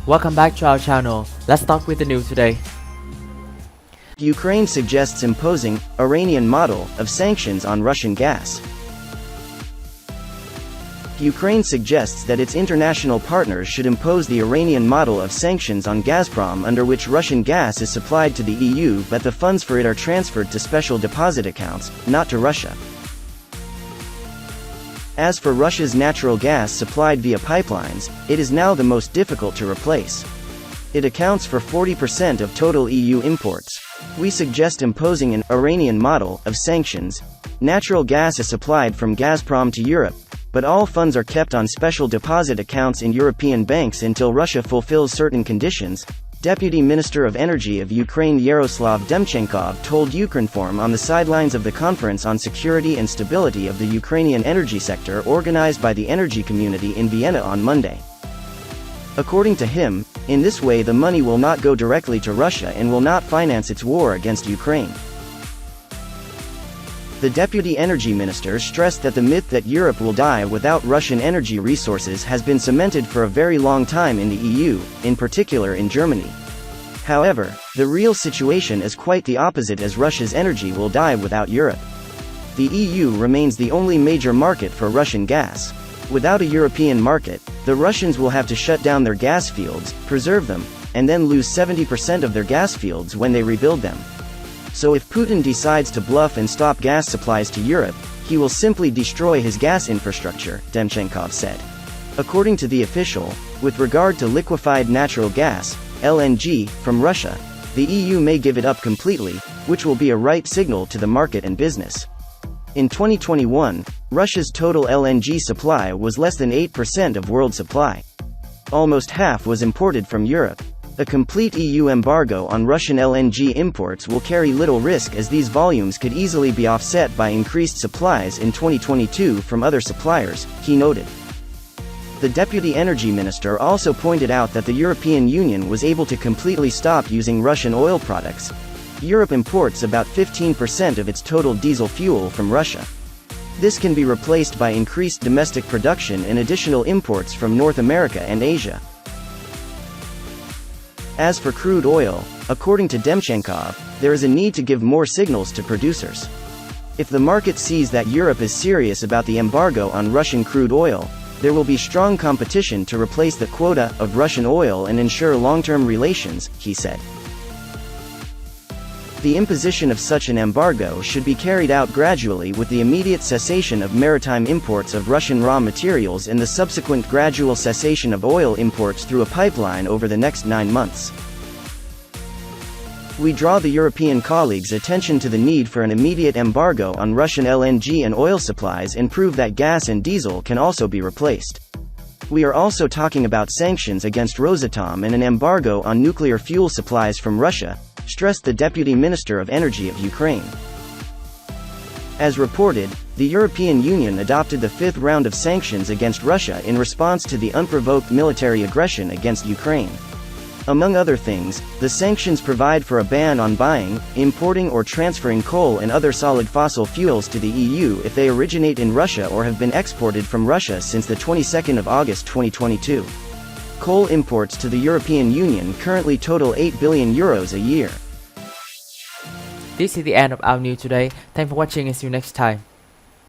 Welcome back to our channel. Let's start with the news today. Ukraine suggests imposing Iranian model of sanctions on Russian gas. Ukraine suggests that its international partners should impose the Iranian model of sanctions on Gazprom, under which Russian gas is supplied to the EU but the funds for it are transferred to special deposit accounts, not to Russia. As for Russia's natural gas supplied via pipelines, it is now the most difficult to replace. It accounts for 40% of total EU imports. We suggest imposing an Iranian model of sanctions. Natural gas is supplied from Gazprom to Europe, but all funds are kept on special deposit accounts in European banks until Russia fulfills certain conditions, Deputy Minister of Energy of Ukraine Yaroslav Demchenkov told Ukrinform on the sidelines of the Conference on Security and Stability of the Ukrainian Energy Sector organized by the energy community in Vienna on Monday. According to him, in this way the money will not go directly to Russia and will not finance its war against Ukraine. The Deputy Energy Minister stressed that the myth that Europe will die without Russian energy resources has been cemented for a very long time in the EU, in particular in Germany. However, the real situation is quite the opposite, as Russia's energy will die without Europe. The EU remains the only major market for Russian gas. Without a European market, the Russians will have to shut down their gas fields, preserve them, and then lose 70% of their gas fields when they rebuild them. So if Putin decides to bluff and stop gas supplies to Europe, he will simply destroy his gas infrastructure, Demchenkov said. According to the official, with regard to liquefied natural gas, LNG, from Russia, the EU may give it up completely, which will be a right signal to the market and business. In 2021, Russia's total LNG supply was less than 8% of world supply. Almost half was imported from Europe. A complete EU embargo on Russian LNG imports will carry little risk, as these volumes could easily be offset by increased supplies in 2022 from other suppliers, he noted. The Deputy Energy Minister also pointed out that the European Union was able to completely stop using Russian oil products. Europe imports about 15% of its total diesel fuel from Russia. This can be replaced by increased domestic production and additional imports from North America and Asia. As for crude oil, according to Demchenkov, there is a need to give more signals to producers. If the market sees that Europe is serious about the embargo on Russian crude oil, there will be strong competition to replace the quota of Russian oil and ensure long-term relations, he said. The imposition of such an embargo should be carried out gradually, with the immediate cessation of maritime imports of Russian raw materials and the subsequent gradual cessation of oil imports through a pipeline over the next 9 months. We draw the European colleagues' attention to the need for an immediate embargo on Russian LNG and oil supplies and prove that gas and diesel can also be replaced. We are also talking about sanctions against Rosatom and an embargo on nuclear fuel supplies from Russia, stressed the Deputy Minister of Energy of Ukraine. As reported, the European Union adopted the 5th round of sanctions against Russia in response to the unprovoked military aggression against Ukraine. Among other things, the sanctions provide for a ban on buying, importing or transferring coal and other solid fossil fuels to the EU if they originate in Russia or have been exported from Russia since the 22nd of August 2022. Coal imports to the European Union currently total €8 billion a year. This is the end of our news today. Thanks for watching and see you next time.